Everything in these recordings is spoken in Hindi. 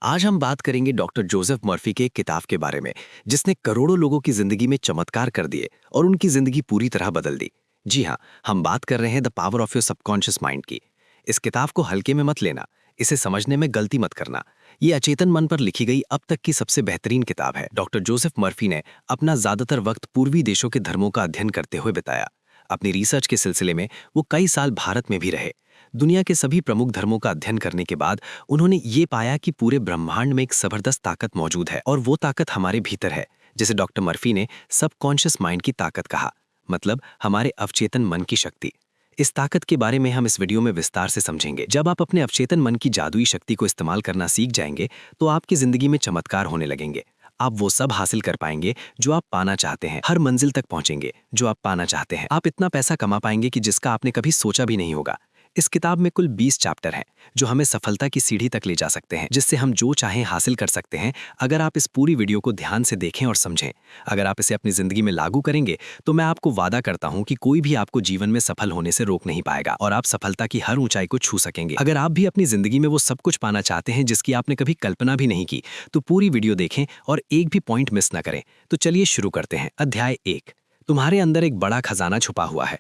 आज हम बात करेंगे डॉक्टर जोसेफ मर्फी के एक किताब के बारे में जिसने करोड़ों लोगों की जिंदगी में चमत्कार कर दिए और उनकी जिंदगी पूरी तरह बदल दी। जी हाँ, हम बात कर रहे हैं the power of your subconscious mind की। इस किताब को हल्के में मत लेना, इसे समझने में गलती मत करना। ये अचेतन मन पर लिखी गई अब तक की सबसे बेहतरीन किताब है। डॉक्टर जोसेफ मर्फी ने अपना ज्यादातर वक्त पूर्वी देशों के धर्मों का अध्ययन करते हुए बिताया। अपनी रिसर्च के सिलसिले में वो कई साल भारत में भी रहे। दुनिया के सभी प्रमुख धर्मों का अध्ययन करने के बाद उन्होंने ये पाया कि पूरे ब्रह्मांड में एक जबरदस्त ताकत मौजूद है और वो ताकत हमारे भीतर है, जिसे डॉक्टर मर्फी ने सबकॉन्शियस माइंड की ताकत कहा। मतलब हमारे अवचेतन मन की शक्ति। इस ताकत के बारे में हम इस वीडियो में विस्तार से समझेंगे। जब आप अपने अवचेतन मन की जादुई शक्ति को इस्तेमाल करना सीख जाएंगे तो आपकी जिंदगी में चमत्कार होने लगेंगे। आप वो सब हासिल कर पाएंगे जो आप पाना चाहते हैं, हर मंजिल तक पहुंचेंगे जो आप पाना चाहते हैं। आप इतना पैसा कमा पाएंगे कि जिसका आपने कभी सोचा भी नहीं होगा। इस किताब में कुल 20 चैप्टर हैं जो हमें सफलता की सीढ़ी तक ले जा सकते हैं, जिससे हम जो चाहें हासिल कर सकते हैं अगर आप इस पूरी वीडियो को ध्यान से देखें और समझें। अगर आप इसे अपनी जिंदगी में लागू करेंगे तो मैं आपको वादा करता हूं कि कोई भी आपको जीवन में सफल होने से रोक नहीं पाएगा और आप सफलता की हर ऊंचाई को छू सकेंगे। अगर आप भी अपनी जिंदगी में वो सब कुछ पाना चाहते हैं जिसकी आपने कभी कल्पना भी नहीं की, तो पूरी वीडियो देखें और एक भी पॉइंट मिस ना करें। तो चलिए शुरू करते हैं। अध्याय 1। तुम्हारे अंदर एक बड़ा खजाना छुपा हुआ है।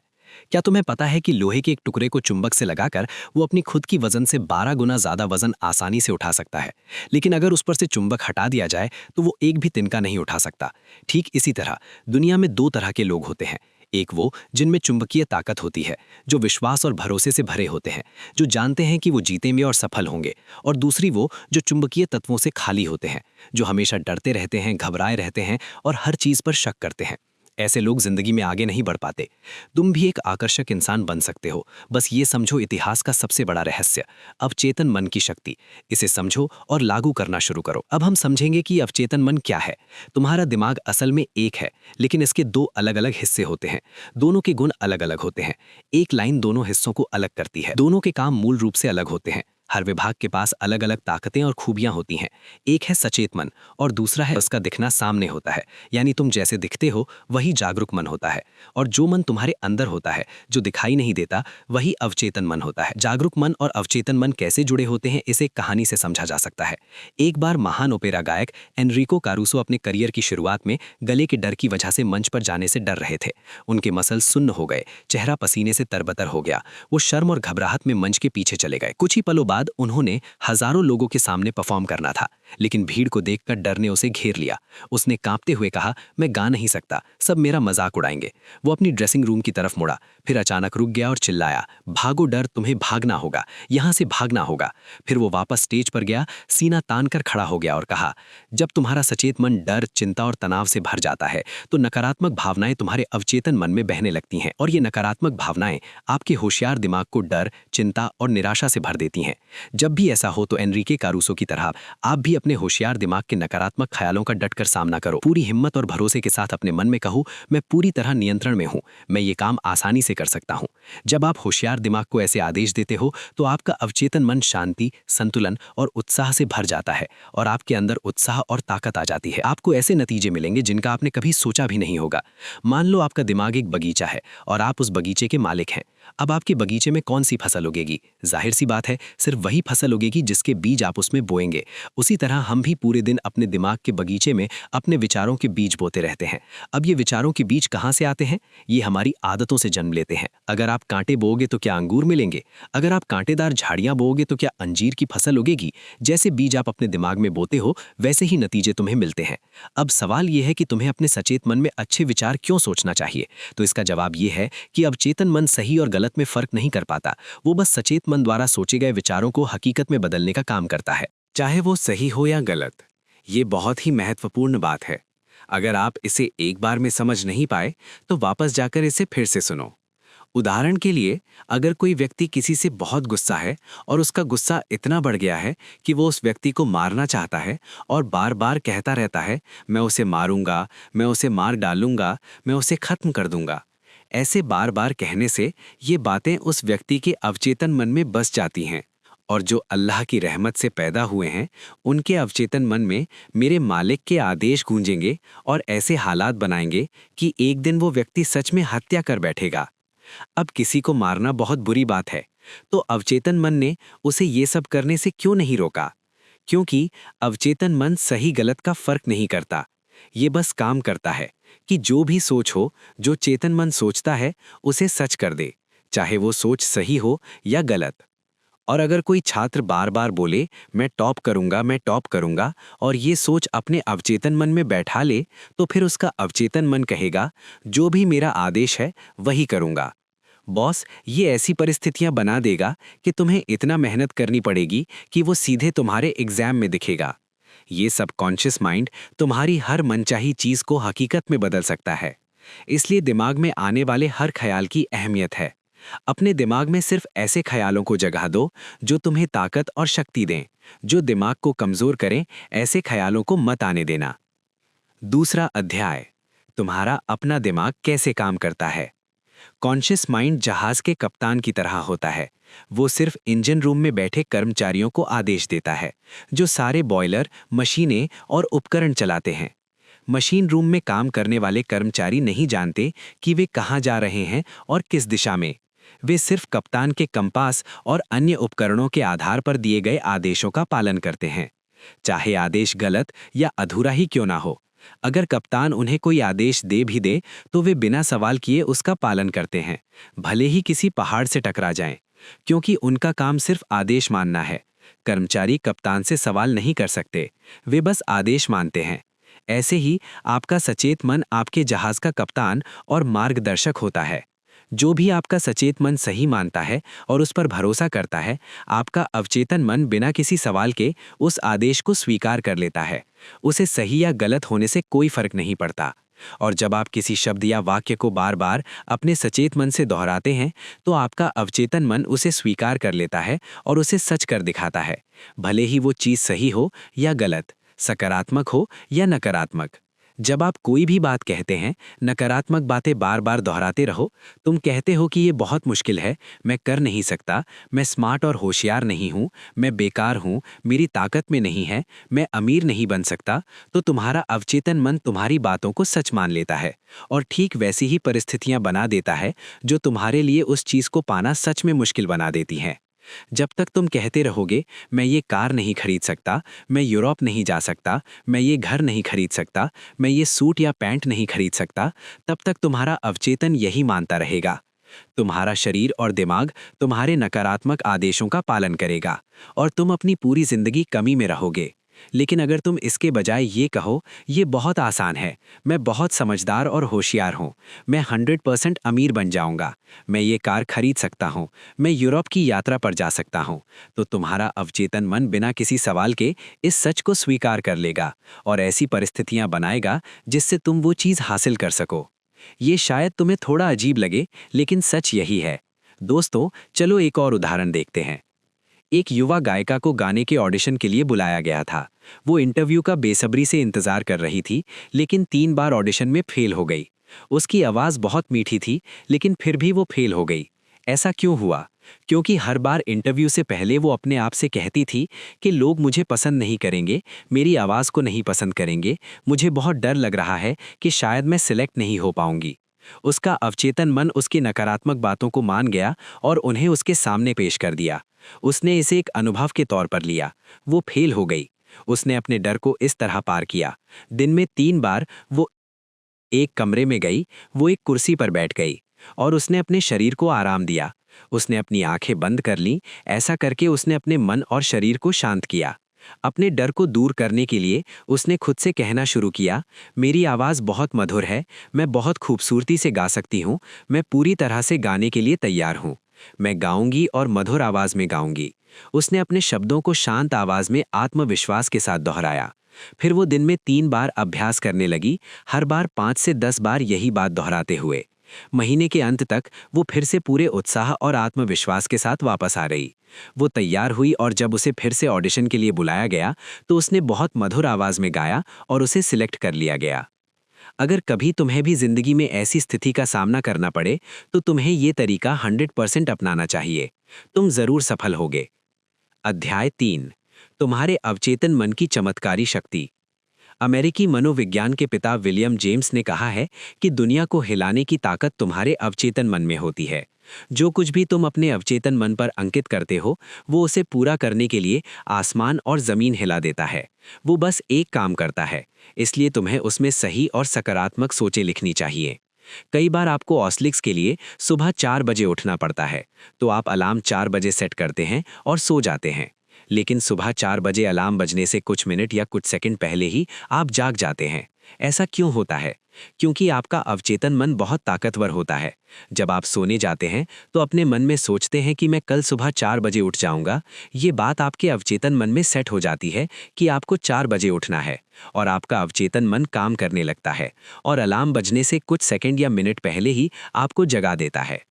क्या तुम्हें पता है कि लोहे के एक टुकड़े को चुंबक से लगाकर वो अपनी खुद की वजन से 12 गुना ज्यादा वजन आसानी से उठा सकता है, लेकिन अगर उस पर से चुंबक हटा दिया जाए तो वो एक भी तिनका नहीं उठा सकता। ठीक इसी तरह दुनिया में दो तरह के लोग होते हैं। एक वो जिनमें चुंबकीय ताकत होती है, जो विश्वास और भरोसे से भरे होते हैं, जो जानते हैं कि वो जीतेंगे और सफल होंगे। और दूसरी वो जो चुंबकीय तत्वों से खाली होते हैं, जो हमेशा डरते रहते हैं, घबराए रहते हैं और हर चीज पर शक करते हैं। ऐसे लोग जिंदगी में आगे नहीं बढ़ पाते। तुम भी एक आकर्षक इंसान बन सकते हो। बस ये समझो इतिहास का सबसे बड़ा रहस्य, अवचेतन मन की शक्ति। इसे समझो और लागू करना शुरू करो। अब हम समझेंगे कि अवचेतन मन क्या है। तुम्हारा दिमाग असल में एक है, लेकिन इसके दो अलग अलग हिस्से होते हैं। दोनों के गुण अलग अलग होते हैं। एक लाइन दोनों हिस्सों को अलग करती है। दोनों के काम मूल रूप से अलग होते हैं। हर विभाग के पास अलग अलग ताकतें और खूबियां होती हैं। एक है सचेत मन और दूसरा है उसका दिखना सामने होता है, यानी तुम जैसे दिखते हो वही जागरूक मन होता है। और जो मन तुम्हारे अंदर होता है, जो दिखाई नहीं देता, वही अवचेतन मन होता है। जागरूक मन और अवचेतन मन कैसे जुड़े होते हैं इसे कहानी से समझा जा सकता है। एक बार महान ओपेरा गायक एनरिको कारूसो अपने करियर की शुरुआत में गले के डर की वजह से मंच पर जाने से डर रहे थे। उनके मसल सुन्न हो गए, चेहरा पसीने से तरबतर हो गया। वो शर्म और घबराहट में मंच के पीछे चले गए। कुछ ही पलों बाद उन्होंने हजारों लोगों के सामने परफॉर्म करना था, लेकिन भीड़ को देखकर डर ने उसे घेर लिया। उसने कांपते हुए कहा, मैं गा नहीं सकता, सब मेरा मजाक उड़ाएंगे। वो अपनी ड्रेसिंग रूम की तरफ मुड़ा, फिर अचानक रुक गया और चिल्लाया, भागो डर, तुम्हें भागना होगा, यहां से भागना होगा। फिर वो वापस स्टेज पर गया, सीना तान कर खड़ा हो गया और कहा, जब तुम्हारा सचेत मन डर, चिंता और तनाव से भर जाता है तो नकारात्मक भावनाएं तुम्हारे अवचेतन मन में बहने लगती हैं और ये नकारात्मक भावनाएं आपके होशियार दिमाग को डर, चिंता और निराशा से भर देती हैं। जब भी ऐसा हो तो एनरिके कारूसो की तरह आप भी अपने होशियार दिमाग के नकारात्मक ख्यालों का डटकर सामना करो। पूरी हिम्मत और भरोसे के साथ अपने मन में कहो, मैं पूरी तरह नियंत्रण में हूं, मैं ये काम आसानी से कर सकता हूं। जब आप होशियार दिमाग को ऐसे आदेश देते हो तो आपका अवचेतन मन शांति, संतुलन और उत्साह से भर जाता है और आपके अंदर उत्साह और ताकत आ जाती है। आपको ऐसे नतीजे मिलेंगे जिनका आपने कभी सोचा भी नहीं होगा। मान लो आपका दिमाग एक बगीचा है और आप उस बगीचे के मालिक हैं। अब आपके बगीचे में कौन सी फसल उगेगी? जाहिर सी बात है, सिर्फ वही फसल उगेगी जिसके बीज आप उसमें बोएंगे। उसी तरह हम भी पूरे दिन अपने दिमाग के बगीचे में अपने विचारों के बीज बोते रहते हैं। अब ये विचारों के बीज कहाँ से आते हैं? ये हमारी आदतों से जन्म लेते हैं। अगर आप कांटे बोओगे तो क्या अंगूर मिलेंगे? अगर आप कांटेदार झाड़ियां बोओगे तो क्या अंजीर की फसल उगेगी? जैसे बीज आप अपने दिमाग में बोते हो वैसे ही नतीजे तुम्हें मिलते हैं। अब सवाल यह है कि तुम्हें अपने सचेत मन में अच्छे विचार क्यों सोचना चाहिए? तो इसका जवाब यह है कि अवचेतन मन सही और गलत में फर्क नहीं कर पाता। वो बस सचेत मन द्वारा सोचे गए विचारों को हकीकत में बदलने का काम करता है, चाहे वो सही हो या गलत। ये बहुत ही महत्वपूर्ण बात है। अगर आप इसे एक बार में समझ नहीं पाए तो वापस जाकर इसे फिर से सुनो। उदाहरण के लिए, अगर कोई व्यक्ति किसी से बहुत गुस्सा है और उसका गुस्सा इतना बढ़ गया है कि वो उस व्यक्ति को मारना चाहता है और बार बार कहता रहता है, मैं उसे मारूंगा, मैं उसे मार डालूंगा, मैं उसे खत्म कर दूंगा। ऐसे बार बार कहने से ये बातें उस व्यक्ति के अवचेतन मन में बस जाती हैं और जो अल्लाह की रहमत से पैदा हुए हैं उनके अवचेतन मन में मेरे मालिक के आदेश गूंजेंगे और ऐसे हालात बनाएंगे कि एक दिन वो व्यक्ति सच में हत्या कर बैठेगा। अब किसी को मारना बहुत बुरी बात है, तो अवचेतन मन ने उसे ये सब करने से क्यों नहीं रोका? क्योंकि अवचेतन मन सही गलत का फर्क नहीं करता। ये बस काम करता है कि जो भी सोच हो, जो चेतन मन सोचता है उसे सच कर दे, चाहे वो सोच सही हो या गलत। और अगर कोई छात्र बार बार बोले मैं टॉप करूंगा और ये सोच अपने अवचेतन मन में बैठा ले, तो फिर उसका अवचेतन मन कहेगा जो भी मेरा आदेश है वही करूंगा। बॉस ये ऐसी परिस्थितियां बना देगा कि तुम्हें इतना मेहनत करनी पड़ेगी कि वो सीधे तुम्हारे एग्जाम में दिखेगा। ये सबकॉन्शियस माइंड तुम्हारी हर मनचाही चीज को हकीकत में बदल सकता है। इसलिए दिमाग में आने वाले हर ख्याल की अहमियत है। अपने दिमाग में सिर्फ ऐसे ख्यालों को जगह दो जो तुम्हें ताकत और शक्ति दें। जो दिमाग को कमजोर करें, ऐसे ख्यालों को मत आने देना। दूसरा अध्याय, तुम्हारा अपना दिमाग कैसे काम करता है। कॉन्शियस माइंड जहाज के कप्तान की तरह होता है। वो सिर्फ इंजन रूम में बैठे कर्मचारियों को आदेश देता है, जो सारे बॉयलर, मशीनें और उपकरण चलाते हैं। मशीन रूम में काम करने वाले कर्मचारी नहीं जानते कि वे कहाँ जा रहे हैं और किस दिशा में। वे सिर्फ कप्तान के कंपास और अन्य उपकरणों के आधार पर दिए गए आदेशों का पालन करते हैं, चाहे आदेश गलत या अधूरा ही क्यों ना हो। अगर कप्तान उन्हें कोई आदेश दे भी दे तो वे बिना सवाल किए उसका पालन करते हैं, भले ही किसी पहाड़ से टकरा जाएं, क्योंकि उनका काम सिर्फ आदेश मानना है। कर्मचारी कप्तान से सवाल नहीं कर सकते, वे बस आदेश मानते हैं। ऐसे ही आपका सचेत मन आपके जहाज का कप्तान और मार्गदर्शक होता है। जो भी आपका सचेत मन सही मानता है और उस पर भरोसा करता है, आपका अवचेतन मन बिना किसी सवाल के उस आदेश को स्वीकार कर लेता है। उसे सही या गलत होने से कोई फर्क नहीं पड़ता। और जब आप किसी शब्द या वाक्य को बार बार अपने सचेत मन से दोहराते हैं, तो आपका अवचेतन मन उसे स्वीकार कर लेता है और उसे सच कर दिखाता है, भले ही वो चीज़ सही हो या गलत, सकारात्मक हो या नकारात्मक। जब आप कोई भी बात कहते हैं, नकारात्मक बातें बार बार दोहराते रहो, तुम कहते हो कि ये बहुत मुश्किल है, मैं कर नहीं सकता, मैं स्मार्ट और होशियार नहीं हूँ, मैं बेकार हूँ, मेरी ताकत में नहीं है, मैं अमीर नहीं बन सकता, तो तुम्हारा अवचेतन मन तुम्हारी बातों को सच मान लेता है और ठीक वैसी ही परिस्थितियां बना देता है जो तुम्हारे लिए उस चीज़ को पाना सच में मुश्किल बना देती हैं। जब तक तुम कहते रहोगे मैं ये कार नहीं खरीद सकता, मैं यूरोप नहीं जा सकता, मैं ये घर नहीं खरीद सकता, मैं ये सूट या पैंट नहीं खरीद सकता, तब तक तुम्हारा अवचेतन यही मानता रहेगा। तुम्हारा शरीर और दिमाग तुम्हारे नकारात्मक आदेशों का पालन करेगा और तुम अपनी पूरी जिंदगी कमी में रहोगे। लेकिन अगर तुम इसके बजाय ये कहो, ये बहुत आसान है, मैं बहुत समझदार और होशियार हूँ, मैं 100% अमीर बन जाऊँगा, मैं ये कार खरीद सकता हूँ, मैं यूरोप की यात्रा पर जा सकता हूँ, तो तुम्हारा अवचेतन मन बिना किसी सवाल के इस सच को स्वीकार कर लेगा और ऐसी परिस्थितियाँ बनाएगा जिससे तुम वो चीज़ हासिल कर सको। ये शायद तुम्हें थोड़ा अजीब लगे, लेकिन सच यही है। दोस्तों, चलो एक और उदाहरण देखते हैं। एक युवा गायिका को गाने के ऑडिशन के लिए बुलाया गया था। वो इंटरव्यू का बेसब्री से इंतजार कर रही थी, लेकिन 3 बार ऑडिशन में फेल हो गई। उसकी आवाज़ बहुत मीठी थी, लेकिन फिर भी वो फेल हो गई। ऐसा क्यों हुआ? क्योंकि हर बार इंटरव्यू से पहले वो अपने आप से कहती थी कि लोग मुझे पसंद नहीं करेंगे, मेरी आवाज़ को नहीं पसंद करेंगे, मुझे बहुत डर लग रहा है कि शायद मैं सिलेक्ट नहीं हो पाऊंगी। उसका अवचेतन मन उसकी नकारात्मक बातों को मान गया और उन्हें उसके सामने पेश कर दिया। उसने इसे एक अनुभव के तौर पर लिया। वो फेल हो गई। उसने अपने डर को इस तरह पार किया। दिन में 3 बार वो एक कमरे में गई, वो एक कुर्सी पर बैठ गई और उसने अपने शरीर को आराम दिया। उसने अपनी आंखें बंद कर लीं। ऐसा करके उसने अपने मन और शरीर को शांत किया। अपने डर को दूर करने के लिए उसने खुद से कहना शुरू किया, मेरी आवाज़ बहुत मधुर है, मैं बहुत खूबसूरती से गा सकती हूँ, मैं पूरी तरह से गाने के लिए तैयार हूँ, मैं गाऊंगी और मधुर आवाज़ में गाऊंगी। उसने अपने शब्दों को शांत आवाज़ में आत्मविश्वास के साथ दोहराया। फिर वो दिन में 3 बार अभ्यास करने लगी, हर बार 5 से 10 बार यही बात दोहराते हुए। महीने के अंत तक वो फिर से पूरे उत्साह और आत्मविश्वास के साथ वापस आ रही। वो तैयार हुई और जब उसे फिर से ऑडिशन के लिए बुलाया गया तो उसने बहुत मधुर आवाज में गाया और उसे सिलेक्ट कर लिया गया। अगर कभी तुम्हें भी जिंदगी में ऐसी स्थिति का सामना करना पड़े तो तुम्हें ये तरीका 100% अपनाना चाहिए। तुम जरूर सफल होगे। अध्याय 3, तुम्हारे अवचेतन मन की चमत्कारी शक्ति। अमेरिकी मनोविज्ञान के पिता विलियम जेम्स ने कहा है कि दुनिया को हिलाने की ताकत तुम्हारे अवचेतन मन में होती है। जो कुछ भी तुम अपने अवचेतन मन पर अंकित करते हो, वो उसे पूरा करने के लिए आसमान और जमीन हिला देता है। वो बस एक काम करता है, इसलिए तुम्हें उसमें सही और सकारात्मक सोचें लिखनी चाहिए। कई बार आपको ऑस्लिक्स के लिए सुबह 4 बजे उठना पड़ता है, तो आप अलार्म 4 बजे सेट करते हैं और सो जाते हैं। लेकिन सुबह 4 बजे अलार्म बजने से कुछ मिनट या कुछ सेकंड पहले ही आप जाग जाते हैं। ऐसा क्यों होता है? क्योंकि आपका अवचेतन मन बहुत ताकतवर होता है। जब आप सोने जाते हैं तो अपने मन में सोचते हैं कि मैं कल सुबह 4 बजे उठ जाऊंगा। ये बात आपके अवचेतन मन में सेट हो जाती है कि आपको 4 बजे उठना है, और आपका अवचेतन मन काम करने लगता है और अलार्म बजने से कुछ सेकंड या मिनट पहले ही आपको जगा देता है।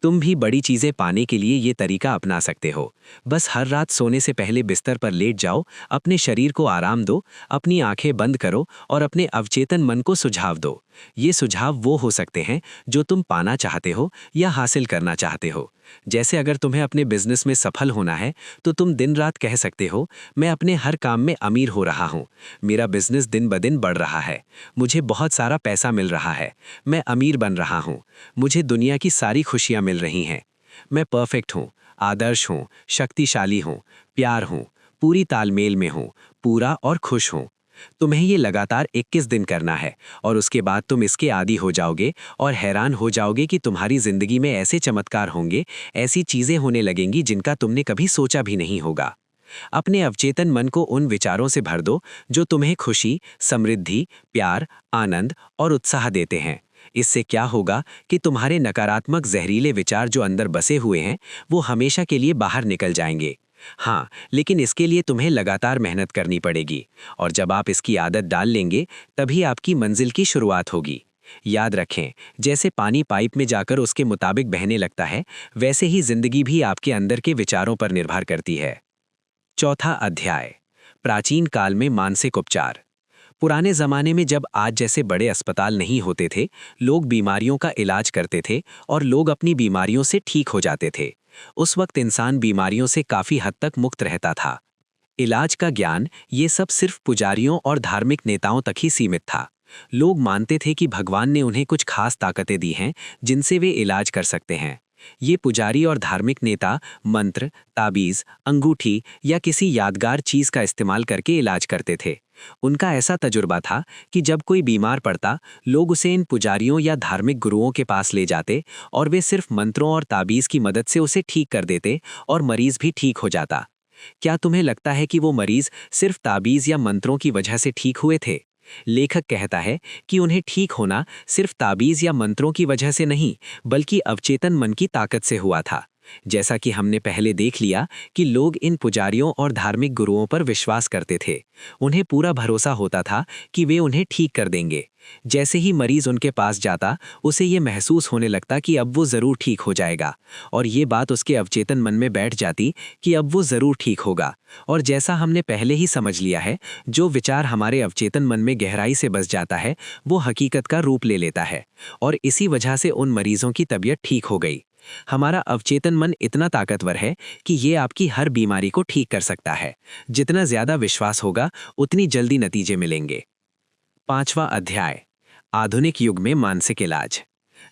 तुम भी बड़ी चीजें पाने के लिए ये तरीका अपना सकते हो। बस हर रात सोने से पहले बिस्तर पर लेट जाओ, अपने शरीर को आराम दो, अपनी आंखें बंद करो और अपने अवचेतन मन को सुझाव दो। ये सुझाव वो हो सकते हैं जो तुम पाना चाहते हो या हासिल करना चाहते हो। जैसे अगर तुम्हें अपने बिजनेस में सफल होना है तो तुम दिन रात कह सकते हो, मैं अपने हर काम में अमीर हो रहा हूँ, मेरा बिजनेस दिन ब दिन बढ़ रहा है, मुझे बहुत सारा पैसा मिल रहा है, मैं अमीर बन रहा हूँ, मुझे दुनिया की सारी खुशियाँ मिल रही हैं, मैं परफेक्ट हूँ, आदर्श हूँ, शक्तिशाली हूँ, प्यार हूँ, पूरी तालमेल में हूँ, पूरा और खुश हूँ। तुम्हें ये लगातार 21 दिन करना है और उसके बाद तुम इसके आदी हो जाओगे और हैरान हो जाओगे कि तुम्हारी जिंदगी में ऐसे चमत्कार होंगे, ऐसी चीजें होने लगेंगी जिनका तुमने कभी सोचा भी नहीं होगा। अपने अवचेतन मन को उन विचारों से भर दो जो तुम्हें खुशी, समृद्धि, प्यार, आनंद और उत्साह देते हैं। इससे क्या होगा कि तुम्हारे नकारात्मक जहरीले विचार जो अंदर बसे हुए हैं, वो हमेशा के लिए बाहर निकल जाएंगे। हाँ, लेकिन इसके लिए तुम्हें लगातार मेहनत करनी पड़ेगी, और जब आप इसकी आदत डाल लेंगे तभी आपकी मंजिल की शुरुआत होगी। याद रखें, जैसे पानी पाइप में जाकर उसके मुताबिक बहने लगता है, वैसे ही जिंदगी भी आपके अंदर के विचारों पर निर्भर करती है। चौथा अध्याय, प्राचीन काल में मानसिक उपचार। पुराने जमाने में जब आज जैसे बड़े अस्पताल नहीं होते थे, लोग बीमारियों का इलाज करते थे और लोग अपनी बीमारियों से ठीक हो जाते थे। उस वक्त इंसान बीमारियों से काफी हद तक मुक्त रहता था। इलाज का ज्ञान ये सब सिर्फ पुजारियों और धार्मिक नेताओं तक ही सीमित था। लोग मानते थे कि भगवान ने उन्हें कुछ खास ताकतें दी हैं जिनसे वे इलाज कर सकते हैं। ये पुजारी और धार्मिक नेता मंत्र, ताबीज, अंगूठी या किसी यादगार चीज का इस्तेमाल करके इलाज करते थे। उनका ऐसा तजुर्बा था कि जब कोई बीमार पड़ता, लोग उसे इन पुजारियों या धार्मिक गुरुओं के पास ले जाते और वे सिर्फ मंत्रों और ताबीज की मदद से उसे ठीक कर देते और मरीज भी ठीक हो जाता। क्या तुम्हें लगता है कि वो मरीज सिर्फ ताबीज या मंत्रों की वजह से ठीक हुए थे? लेखक कहता है कि उन्हें ठीक होना सिर्फ ताबीज या मंत्रों की वजह से नहीं, बल्कि अवचेतन मन की ताकत से हुआ था। जैसा कि हमने पहले देख लिया कि लोग इन पुजारियों और धार्मिक गुरुओं पर विश्वास करते थे। उन्हें पूरा भरोसा होता था कि वे उन्हें ठीक कर देंगे। जैसे ही मरीज उनके पास जाता, उसे ये महसूस होने लगता कि अब वो जरूर ठीक हो जाएगा, और ये बात उसके अवचेतन मन में बैठ जाती कि अब वो जरूर ठीक होगा। और जैसा हमने पहले ही समझ लिया है, जो विचार हमारे अवचेतन मन में गहराई से बस जाता है, वो हकीकत का रूप ले लेता है, और इसी वजह से उन मरीजों की तबीयत ठीक हो गई। हमारा अवचेतन मन इतना ताकतवर है कि ये आपकी हर बीमारी को ठीक कर सकता है। जितना ज्यादा विश्वास होगा, उतनी जल्दी नतीजे मिलेंगे। पांचवा अध्याय, आधुनिक युग में मानसिक इलाज।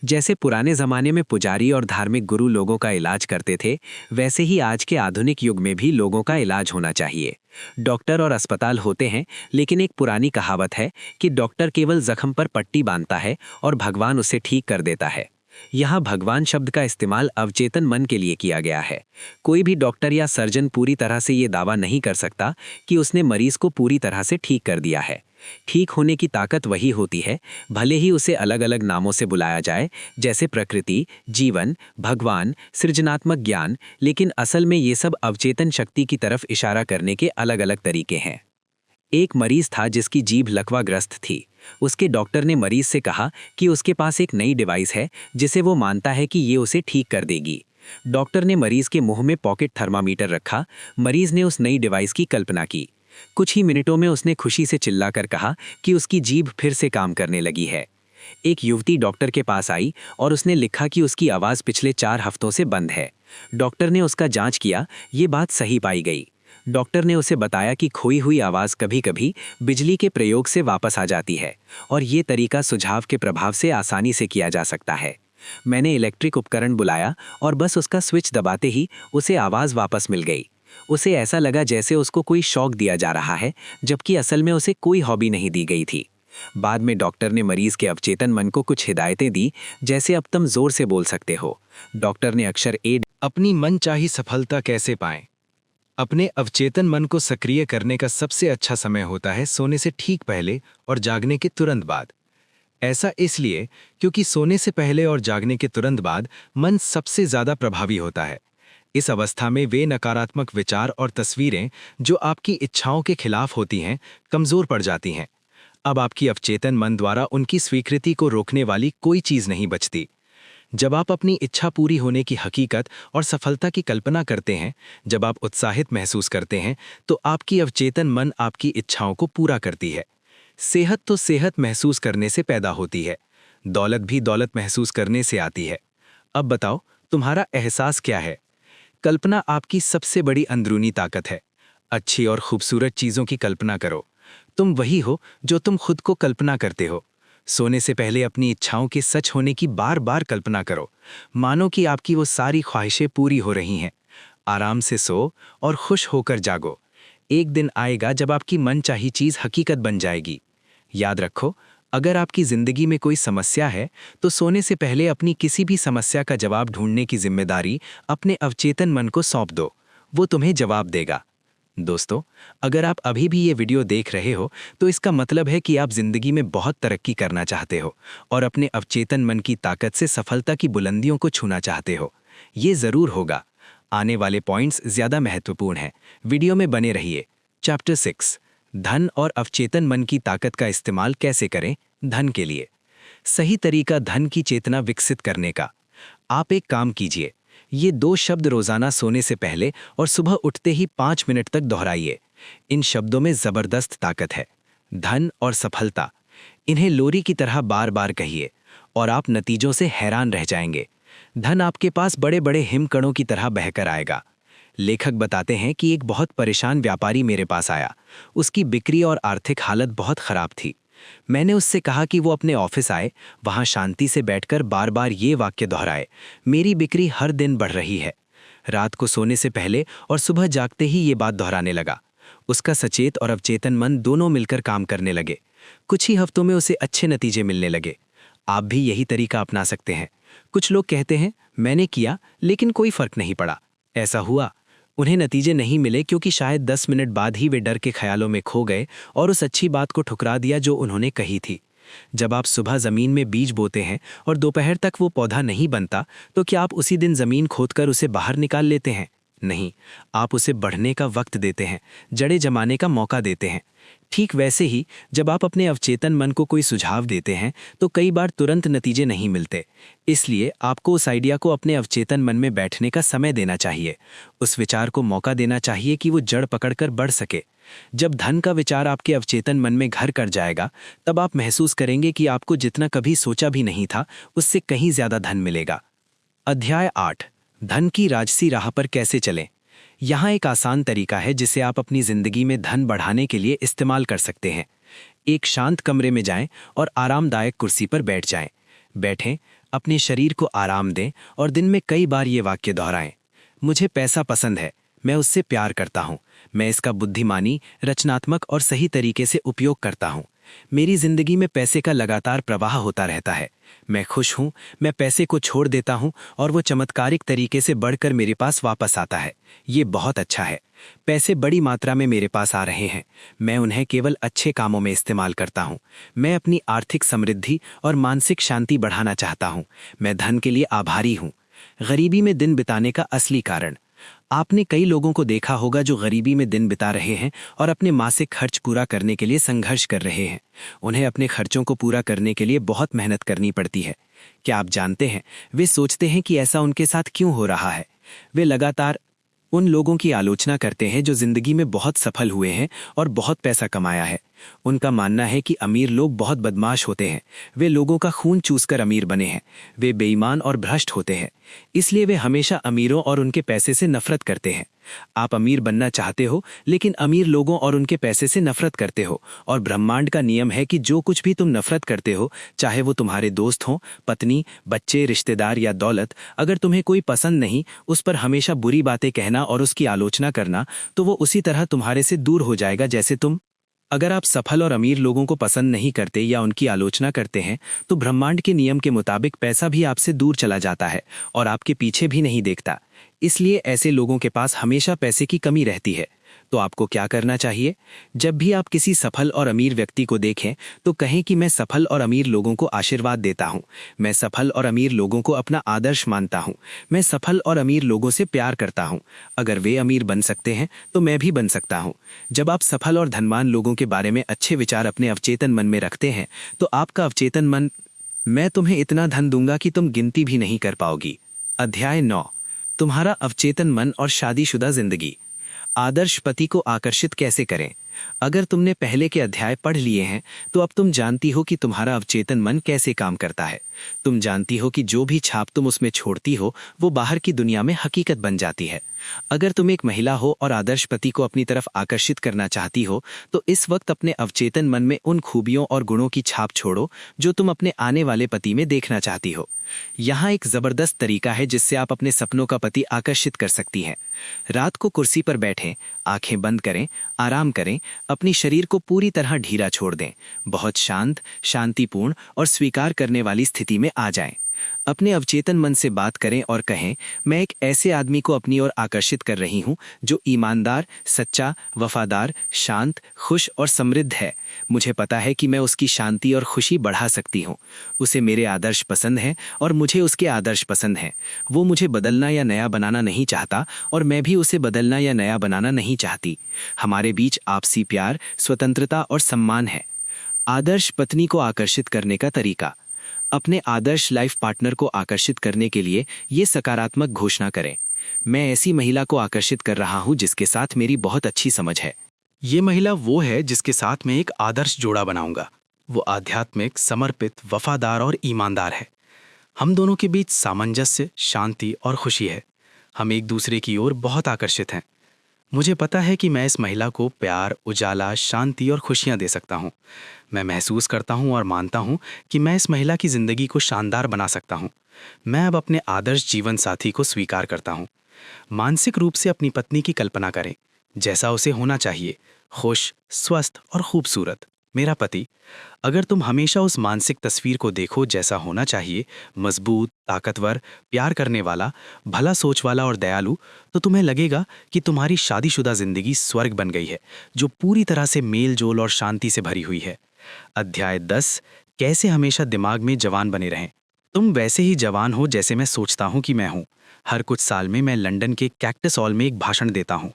जैसे पुराने जमाने में पुजारी और धार्मिक गुरु लोगों का इलाज करते थे, वैसे ही आज के आधुनिक युग में भी लोगों का इलाज होना चाहिए। डॉक्टर और अस्पताल होते हैं, लेकिन एक पुरानी कहावत है कि डॉक्टर केवल जख्म पर पट्टी बांधता है और भगवान उसे ठीक कर देता है। यहाँ भगवान शब्द का इस्तेमाल अवचेतन मन के लिए किया गया है। कोई भी डॉक्टर या सर्जन पूरी तरह से ये दावा नहीं कर सकता कि उसने मरीज को पूरी तरह से ठीक कर दिया है। ठीक होने की ताकत वही होती है, भले ही उसे अलग अलग नामों से बुलाया जाए, जैसे प्रकृति, जीवन, भगवान, सृजनात्मक ज्ञान, लेकिन असल में ये सब अवचेतन शक्ति की तरफ इशारा करने के अलग अलग तरीके हैं। एक मरीज था जिसकी जीभ लकवाग्रस्त थी। उसके डॉक्टर ने मरीज से कहा कि उसके पास एक नई डिवाइस है जिसे वो मानता है कि ये उसे ठीक कर देगी। डॉक्टर ने मरीज के मुंह में पॉकेट थर्मामीटर रखा। मरीज ने उस नई डिवाइस की कल्पना की। कुछ ही मिनटों में उसने खुशी से चिल्लाकर कहा कि उसकी जीभ फिर से काम करने लगी है। एक युवती डॉक्टर के पास आई और उसने लिखा कि उसकी आवाज़ पिछले 4 हफ्तों से बंद है। डॉक्टर ने उसका जांच किया, ये बात सही पाई गई। डॉक्टर ने उसे बताया कि खोई हुई आवाज़ कभी कभी बिजली के प्रयोग से वापस आ जाती है, और ये तरीका सुझाव के प्रभाव से आसानी से किया जा सकता है। मैंने इलेक्ट्रिक उपकरण बुलाया और बस उसका स्विच दबाते ही उसे आवाज़ वापस मिल गई। उसे ऐसा लगा जैसे उसको कोई शॉक दिया जा रहा है, जबकि असल में उसे कोई हॉबी नहीं दी गई थी। बाद में डॉक्टर ने मरीज के अवचेतन मन को कुछ हिदायतें दी, जैसे अब तुम जोर से बोल सकते हो। डॉक्टर ने अक्षर ए अपनी मनचाही सफलता कैसे पाएं? अपने अवचेतन मन को सक्रिय करने का सबसे अच्छा समय होता है सोने से ठीक पहले और जागने के तुरंत बाद। ऐसा इसलिए क्योंकि सोने से पहले और जागने के तुरंत बाद मन सबसे ज्यादा प्रभावी होता है। इस अवस्था में वे नकारात्मक विचार और तस्वीरें जो आपकी इच्छाओं के खिलाफ होती हैं, कमजोर पड़ जाती हैं। अब आपकी अवचेतन मन द्वारा उनकी स्वीकृति को रोकने वाली कोई चीज नहीं बचती। जब आप अपनी इच्छा पूरी होने की हकीकत और सफलता की कल्पना करते हैं, जब आप उत्साहित महसूस करते हैं, तो आपकी अवचेतन मन आपकी इच्छाओं को पूरा करती है। सेहत तो सेहत महसूस करने से पैदा होती है, दौलत भी दौलत महसूस करने से आती है। अब बताओ, तुम्हारा एहसास क्या है? कल्पना आपकी सबसे बड़ी अंदरूनी ताकत है। अच्छी और खूबसूरत चीजों की कल्पना करो। तुम वही हो जो तुम खुद को कल्पना करते हो। सोने से पहले अपनी इच्छाओं के सच होने की बार बार कल्पना करो। मानो कि आपकी वो सारी ख्वाहिशें पूरी हो रही हैं। आराम से सो और खुश होकर जागो। एक दिन आएगा जब आपकी मनचाही चीज हकीकत बन जाएगी। याद रखो, अगर आपकी जिंदगी में कोई समस्या है, तो सोने से पहले अपनी किसी भी समस्या का जवाब ढूंढने की जिम्मेदारी अपने अवचेतन मन को सौंप दो। वो तुम्हें जवाब देगा। दोस्तों, अगर आप अभी भी ये वीडियो देख रहे हो, तो इसका मतलब है कि आप जिंदगी में बहुत तरक्की करना चाहते हो और अपने अवचेतन मन की ताकत से सफलता की बुलंदियों को छूना चाहते हो। ये जरूर होगा। आने वाले पॉइंट्स ज्यादा महत्वपूर्ण हैं। वीडियो में बने रहिए। चैप्टर 6, धन और अवचेतन मन की ताकत का इस्तेमाल कैसे करें धन के लिए। सही तरीका धन की चेतना विकसित करने का। आप एक काम कीजिए, ये 2 शब्द रोजाना सोने से पहले और सुबह उठते ही 5 मिनट तक दोहराइए। इन शब्दों में जबरदस्त ताकत है। धन और सफलता, इन्हें लोरी की तरह बार बार कहिए और आप नतीजों से हैरान रह जाएंगे। धन आपके पास बड़े बड़े हिमकणों की तरह बहकर आएगा। लेखक बताते हैं कि एक बहुत परेशान व्यापारी मेरे पास आया। उसकी बिक्री और आर्थिक हालत बहुत खराब थी। मैंने उससे कहा कि वो अपने ऑफिस आए, वहां शांति से बैठकर बार बार ये वाक्य दोहराए, मेरी बिक्री हर दिन बढ़ रही है। रात को सोने से पहले और सुबह जागते ही ये बात दोहराने लगा। उसका सचेत और अवचेतन मन दोनों मिलकर काम करने लगे। कुछ ही हफ्तों में उसे अच्छे नतीजे मिलने लगे। आप भी यही तरीका अपना सकते हैं। कुछ लोग कहते हैं, मैंने किया लेकिन कोई फर्क नहीं पड़ा। ऐसा हुआ, उन्हें नतीजे नहीं मिले क्योंकि शायद 10 मिनट बाद ही वे डर के ख्यालों में खो गए और उस अच्छी बात को ठुकरा दिया जो उन्होंने कही थी। जब आप सुबह जमीन में बीज बोते हैं और दोपहर तक वो पौधा नहीं बनता, तो क्या आप उसी दिन जमीन खोदकर उसे बाहर निकाल लेते हैं? नहीं, आप उसे बढ़ने का वक्त देते हैं, जड़ें जमाने का मौका देते हैं। ठीक वैसे ही जब आप अपने अवचेतन मन को कोई सुझाव देते हैं, तो कई बार तुरंत नतीजे नहीं मिलते। इसलिए आपको उस आइडिया को अपने अवचेतन मन में बैठने का समय देना चाहिए। उस विचार को मौका देना चाहिए कि वो जड़ पकड़कर बढ़ सके। जब धन का विचार आपके अवचेतन मन में घर कर जाएगा, तब आप महसूस करेंगे कि आपको जितना कभी सोचा भी नहीं था, उससे कहीं ज्यादा धन मिलेगा। अध्याय 8, धन की राजसी राह पर कैसे चलें। यहाँ एक आसान तरीका है जिसे आप अपनी जिंदगी में धन बढ़ाने के लिए इस्तेमाल कर सकते हैं। एक शांत कमरे में जाएं और आरामदायक कुर्सी पर बैठ जाएं। बैठें, अपने शरीर को आराम दें और दिन में कई बार ये वाक्य दोहराएं। मुझे पैसा पसंद है, मैं उससे प्यार करता हूँ, मैं इसका बुद्धिमानी, रचनात्मक और सही तरीके से उपयोग करता हूँ। मेरी जिंदगी में पैसे का लगातार प्रवाह होता रहता है। मैं खुश हूँ, मैं पैसे को छोड़ देता हूँ और वो चमत्कारिक तरीके से बढ़कर मेरे पास वापस आता है। ये बहुत अच्छा है। पैसे बड़ी मात्रा में मेरे पास आ रहे हैं, मैं उन्हें केवल अच्छे कामों में इस्तेमाल करता हूँ। मैं अपनी आर्थिक समृद्धि और मानसिक शांति बढ़ाना चाहता हूँ। मैं धन के लिए आभारी हूँ। गरीबी में दिन बिताने का असली कारण। आपने कई लोगों को देखा होगा जो गरीबी में दिन बिता रहे हैं और अपने मासिक खर्च पूरा करने के लिए संघर्ष कर रहे हैं। उन्हें अपने खर्चों को पूरा करने के लिए बहुत मेहनत करनी पड़ती है। क्या आप जानते हैं वे सोचते हैं कि ऐसा उनके साथ क्यों हो रहा है? वे लगातार उन लोगों की आलोचना करते हैं जो जिंदगी में बहुत सफल हुए हैं और बहुत पैसा कमाया है। उनका मानना है कि अमीर लोग बहुत बदमाश होते हैं, वे लोगों का खून चूसकर अमीर बने हैं, वे बेईमान और भ्रष्ट होते हैं, इसलिए वे हमेशा अमीरों और उनके पैसे से नफरत करते हैं। आप अमीर बनना चाहते हो, लेकिन अमीर लोगों और उनके पैसे से नफरत करते हो, और ब्रह्मांड का नियम है कि जो कुछ भी तुम नफरत करते हो, चाहे वो तुम्हारे दोस्त हों, पत्नी, बच्चे, रिश्तेदार या दौलत, अगर तुम्हें कोई पसंद नहीं, उस पर हमेशा बुरी बातें कहना और उसकी आलोचना करना, तो वो उसी तरह तुम्हारे से दूर हो जाएगा जैसे तुम। अगर आप सफल और अमीर लोगों को पसंद नहीं करते या उनकी आलोचना करते हैं, तो ब्रह्मांड के नियम के मुताबिक पैसा भी आपसे दूर चला जाता है और आपके पीछे भी नहीं देखता। इसलिए ऐसे लोगों के पास हमेशा पैसे की कमी रहती है। तो आपको क्या करना चाहिए? जब भी आप किसी सफल और अमीर व्यक्ति को देखें, तो कहें कि मैं सफल और अमीर लोगों को आशीर्वाद देता हूं, मैं सफल और अमीर लोगों को अपना आदर्श मानता हूं, मैं सफल और अमीर लोगों से प्यार करता हूं। अगर वे अमीर बन सकते हैं, तो मैं भी बन सकता हूं। जब आप सफल और धनवान लोगों के बारे में अच्छे विचार अपने अवचेतन मन में रखते हैं, तो आपका अवचेतन मन, मैं तुम्हें इतना धन दूंगा कि तुम गिनती भी नहीं कर पाओगी। अध्याय 9, तुम्हारा अवचेतन मन और शादीशुदा जिंदगी। आदर्श पति को आकर्षित कैसे करें? अगर तुमने पहले के अध्याय पढ़ लिए हैं, तो अब तुम जानती हो कि तुम्हारा अवचेतन मन कैसे काम करता है। तुम जानती हो कि जो भी छाप तुम उसमें छोड़ती हो, वो बाहर की दुनिया में हकीकत बन जाती है। अगर तुम एक महिला हो और आदर्श पति को अपनी तरफ आकर्षित करना चाहती हो, तो इस वक्त अपने अवचेतन मन में उन खूबियों और गुणों की छाप छोड़ो जो तुम अपने आने वाले पति में देखना चाहती हो। यहाँ एक जबरदस्त तरीका है जिससे आप अपने सपनों का पति आकर्षित कर सकती हैं। रात को कुर्सी पर बैठें, आंखें बंद करें, आराम करें, अपनी शरीर को पूरी तरह ढीला छोड़ दें, बहुत शांत, शांतिपूर्ण और स्वीकार करने वाली स्थिति में आ जाएं। अपने अवचेतन मन से बात करें और कहें, मैं एक ऐसे आदमी को अपनी ओर आकर्षित कर रही हूं जो ईमानदार, सच्चा, वफादार, शांत, खुश और समृद्ध है। मुझे पता है कि मैं उसकी शांति और खुशी बढ़ा सकती हूं। उसे मेरे आदर्श पसंद हैं और मुझे उसके आदर्श पसंद हैं। वो मुझे बदलना या नया बनाना नहीं चाहता और मैं भी उसे बदलना या नया बनाना नहीं चाहती। हमारे बीच आपसी प्यार, स्वतंत्रता और सम्मान है। आदर्श पत्नी को आकर्षित करने का तरीका। अपने आदर्श लाइफ पार्टनर को आकर्षित करने के लिए ये सकारात्मक घोषणा करें, मैं ऐसी महिला को आकर्षित कर रहा हूं जिसके साथ मेरी बहुत अच्छी समझ है। ये महिला वो है जिसके साथ मैं एक आदर्श जोड़ा बनाऊंगा। वो आध्यात्मिक, समर्पित, वफादार और ईमानदार है। हम दोनों के बीच सामंजस्य, शांति और खुशी है। हम एक दूसरे की ओर बहुत आकर्षित हैं। मुझे पता है कि मैं इस महिला को प्यार, उजाला, शांति और खुशियां दे सकता हूं। मैं महसूस करता हूं और मानता हूं कि मैं इस महिला की जिंदगी को शानदार बना सकता हूं। मैं अब अपने आदर्श जीवन साथी को स्वीकार करता हूं। मानसिक रूप से अपनी पत्नी की कल्पना करें, जैसा उसे होना चाहिए, खुश, स्वस्थ और खूबसूरत। मेरा पति। अगर तुम हमेशा उस मानसिक तस्वीर को देखो जैसा होना चाहिए, मजबूत, ताकतवर, प्यार करने वाला, भला सोच वाला और दयालु, तो तुम्हें लगेगा कि तुम्हारी शादीशुदा जिंदगी स्वर्ग बन गई है, जो पूरी तरह से मेल जोल और शांति से भरी हुई है। अध्याय 10, कैसे हमेशा दिमाग में जवान बने रहें। तुम वैसे ही जवान हो जैसे मैं सोचता हूं कि मैं हूं। हर कुछ साल में मैं लंदन के कैक्टस हॉल में एक भाषण देता हूं।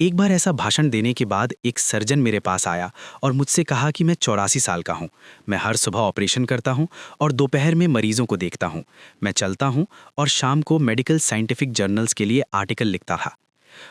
एक बार ऐसा भाषण देने के बाद एक सर्जन मेरे पास आया और मुझसे कहा कि मैं 84 साल का हूं। मैं हर सुबह ऑपरेशन करता हूं और दोपहर में मरीजों को देखता हूं। मैं चलता हूं और शाम को मेडिकल साइंटिफिक जर्नल्स के लिए आर्टिकल लिखता था।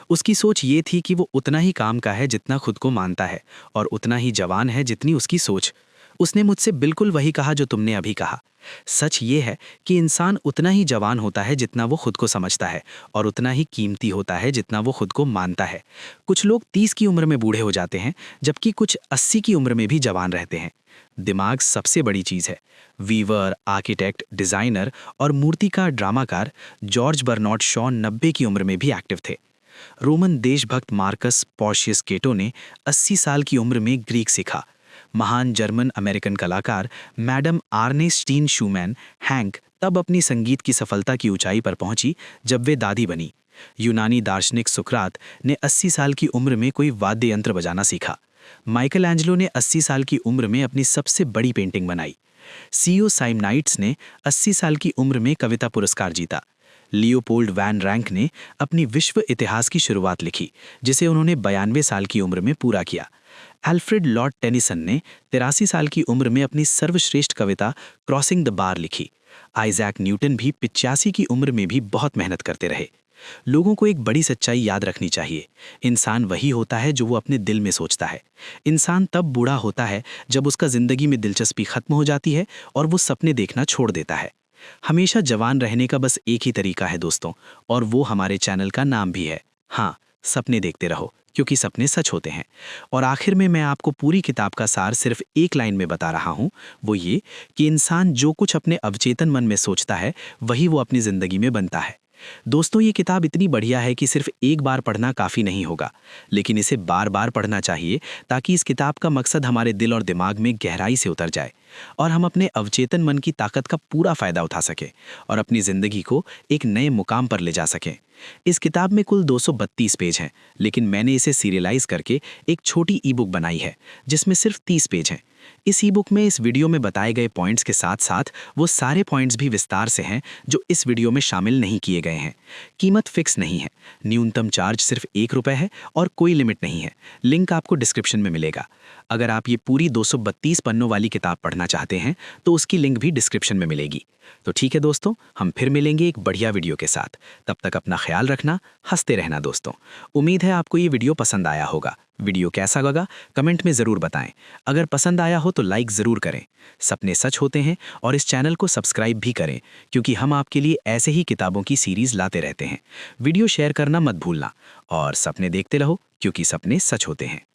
उसकी सोच ये थी कि वो उतना ही काम का है जितना खुद को मानता है और उतना ही जवान है जितनी उसकी सोच। उसने मुझसे बिल्कुल वही कहा जो तुमने अभी कहा। सच ये है कि इंसान उतना ही जवान होता है जितना वो खुद को समझता है और उतना ही कीमती होता है जितना वो खुद को मानता है। कुछ लोग 30 की उम्र में बूढ़े हो जाते हैं, जबकि कुछ 80 की उम्र में भी जवान रहते हैं। दिमाग सबसे बड़ी चीज है। वीवर, आर्किटेक्ट, डिजाइनर और मूर्तिकार, ड्रामाकार जॉर्ज बर्नार्ड शॉ 90 की उम्र में भी एक्टिव थे। रोमन देशभक्त मार्कस पोर्शियस केटो ने 80 साल की उम्र में ग्रीक सीखा। महान जर्मन अमेरिकन कलाकार मैडम आर्नेस्टीन शूमैन हैंक तब अपनी संगीत की सफलता की ऊंचाई पर पहुंची जब वे दादी बनी। यूनानी दार्शनिक सुकरात ने 80 साल की उम्र में कोई वाद्य यंत्र बजाना सीखा। माइकल एंजेलो ने 80 साल की उम्र में अपनी सबसे बड़ी पेंटिंग बनाई। सीओ साइमनाइट्स ने 80 साल की उम्र में कविता पुरस्कार जीता। लियोपोल्ड वैन रैंक ने अपनी विश्व इतिहास की शुरुआत लिखी, जिसे उन्होंने 92 साल की उम्र में पूरा किया। अल्फ्रेड लॉर्ड टेनिसन ने 83 साल की उम्र में अपनी सर्वश्रेष्ठ कविता क्रॉसिंग द बार लिखी। आइजैक न्यूटन भी 85 की उम्र में भी बहुत मेहनत करते रहे। लोगों को एक बड़ी सच्चाई याद रखनी चाहिए। इंसान वही होता है जो वो अपने दिल में सोचता है। इंसान तब बूढ़ा होता है जब उसका जिंदगी में दिलचस्पी खत्म हो जाती है और वो सपने देखना छोड़ देता है। हमेशा जवान रहने का बस एक ही तरीका है दोस्तों, और वो हमारे चैनल का नाम भी है। हाँ, सपने देखते रहो, क्योंकि सपने सच होते हैं। और आखिर में मैं आपको पूरी किताब का सार सिर्फ एक लाइन में बता रहा हूँ, वो ये कि इंसान जो कुछ अपने अवचेतन मन में सोचता है वही वो अपनी जिंदगी में बनता है। दोस्तों, ये किताब इतनी बढ़िया है कि सिर्फ एक बार पढ़ना काफ़ी नहीं होगा, लेकिन इसे बार बार पढ़ना चाहिए ताकि इस किताब का मकसद हमारे दिल और दिमाग में गहराई से उतर जाए और हम अपने अवचेतन मन की ताकत का पूरा फायदा उठा सकें और अपनी ज़िंदगी को एक नए मुकाम पर ले जा सकें। इस किताब में कुल 232 पेज हैं, लेकिन मैंने इसे सीरियलाइज करके एक छोटी ई बुक बनाई है जिसमें सिर्फ 30 पेज हैं। इस ई बुक में इस वीडियो में बताए गए पॉइंट्स के साथ साथ वो सारे पॉइंट्स भी विस्तार से हैं जो इस वीडियो में शामिल नहीं किए गए हैं। कीमत फिक्स नहीं है, न्यूनतम चार्ज सिर्फ ₹1 है और कोई लिमिट नहीं है। लिंक आपको डिस्क्रिप्शन में मिलेगा। अगर आप ये पूरी 232 पन्नों वाली किताब पढ़ना चाहते हैं तो उसकी लिंक भी डिस्क्रिप्शन में मिलेगी। तो ठीक है दोस्तों, हम फिर मिलेंगे एक बढ़िया वीडियो के साथ। तब तक अपना ख्याल रखना, हंसते रहना दोस्तों। उम्मीद है आपको ये वीडियो पसंद आया होगा। वीडियो कैसा लगा कमेंट में ज़रूर बताएं। अगर पसंद आया हो तो लाइक ज़रूर करें। सपने सच होते हैं और इस चैनल को सब्सक्राइब भी करें, क्योंकि हम आपके लिए ऐसे ही किताबों की सीरीज़ लाते रहते हैं। वीडियो शेयर करना मत भूलना और सपने देखते रहो, क्योंकि सपने सच होते हैं।